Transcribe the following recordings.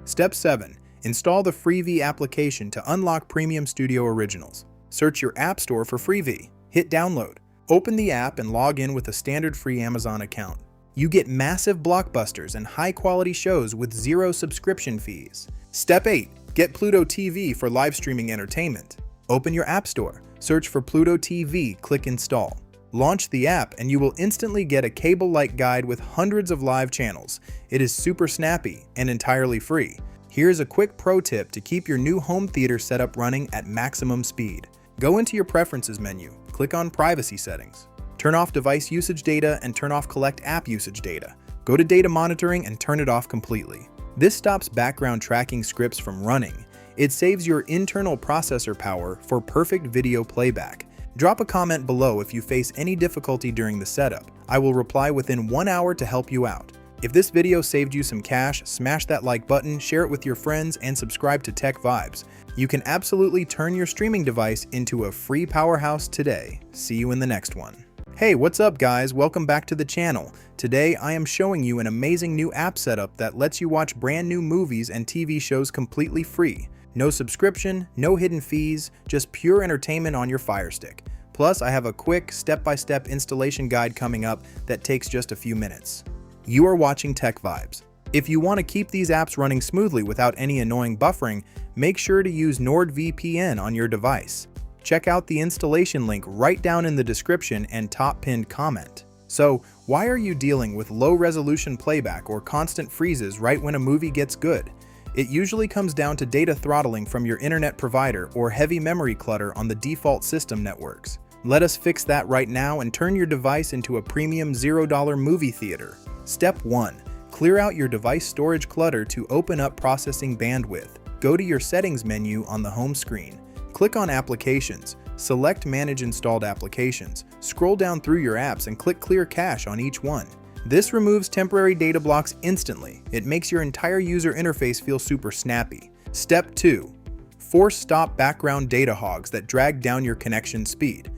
Step 7. Install the FreeVee application to unlock premium studio originals. Search your App Store for FreeVee. Hit download. Open the app and log in with a standard free Amazon account. You get massive blockbusters and high-quality shows with zero subscription fees. Step 8. Get Pluto TV for live streaming entertainment. Open your App Store. Search for Pluto TV, click Install. Launch the app and you will instantly get a cable-like guide with hundreds of live channels. It is super snappy and entirely free. Here's a quick pro tip to keep your new home theater setup running at maximum speed. Go into your Preferences menu, click on Privacy Settings. Turn off device usage data and turn off collect app usage data. Go to Data Monitoring and turn it off completely. This stops background tracking scripts from running. It saves your internal processor power for perfect video playback. Drop a comment below if you face any difficulty during the setup. I will reply within 1 hour to help you out. If this video saved you some cash, smash that like button, share it with your friends, and subscribe to TechVibes. You can absolutely turn your streaming device into a free powerhouse today. See you in the next one. Hey, what's up guys? Welcome back to the channel. Today I am showing you an amazing new app setup that lets you watch brand new movies and TV shows completely free. No subscription, no hidden fees, just pure entertainment on your Fire Stick. Plus, I have a quick step-by-step installation guide coming up that takes just a few minutes. You are watching TechVibes. If you want to keep these apps running smoothly without any annoying buffering, make sure to use NordVPN on your device. Check out the installation link right down in the description and top pinned comment. So, why are you dealing with low-resolution playback or constant freezes right when a movie gets good? It usually comes down to data throttling from your internet provider or heavy memory clutter on the default system networks. Let us fix that right now and turn your device into a premium $0 movie theater. Step 1. Clear out your device storage clutter to open up processing bandwidth. Go to your Settings menu on the home screen. Click on Applications. Select Manage Installed Applications. Scroll down through your apps and click Clear Cache on each one. This removes temporary data blocks instantly. It makes your entire user interface feel super snappy. Step 2. Force stop background data hogs that drag down your connection speed.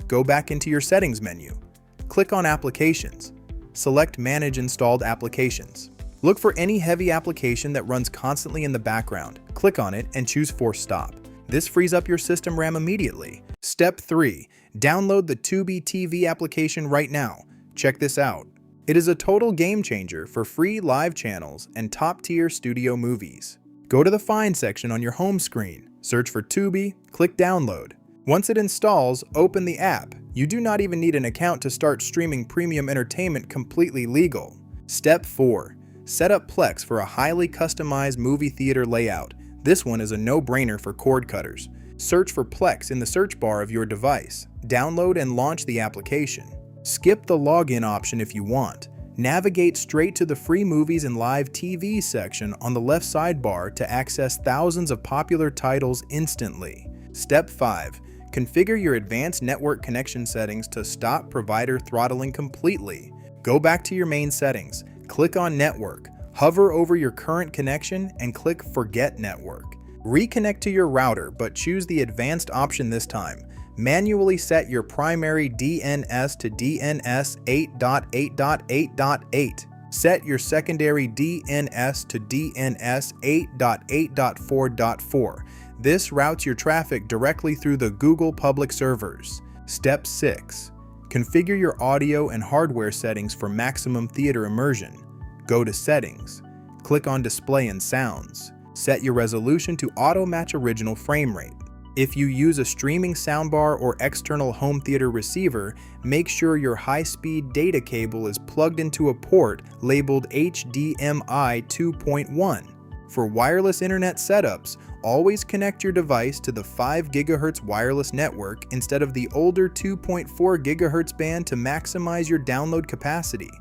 Go back into your Settings menu. Click on Applications. Select Manage Installed Applications. Look for any heavy application that runs constantly in the background. Click on it and choose Force Stop. This frees up your system RAM immediately. Step 3. Download the Tubi TV application right now. Check this out. It is a total game changer for free live channels and top-tier studio movies. Go to the Find section on your home screen, search for Tubi, click Download. Once it installs, open the app. You do not even need an account to start streaming premium entertainment completely legal. Step 4. Set up Plex for a highly customized movie theater layout. This one is a no-brainer for cord cutters. Search for Plex in the search bar of your device. Download and launch the application. Skip the login option if you want. Navigate straight to the free movies and live TV section on the left sidebar to access thousands of popular titles instantly. Step 5. Configure your advanced network connection settings to stop provider throttling completely. Go back to your main settings, click on Network, hover over your current connection and click Forget Network. Reconnect to your router, but choose the advanced option this time. Manually set your primary DNS to DNS 8.8.8.8. Set your secondary DNS to DNS 8.8.4.4. This routes your traffic directly through the Google public servers. Step 6. Configure your audio and hardware settings for maximum theater immersion. Go to Settings. Click on Display and Sounds. Set your resolution to auto-match original frame rate. If you use a streaming soundbar or external home theater receiver, make sure your high-speed data cable is plugged into a port labeled HDMI 2.1. For wireless internet setups, always connect your device to the 5 GHz wireless network instead of the older 2.4 GHz band to maximize your download capacity.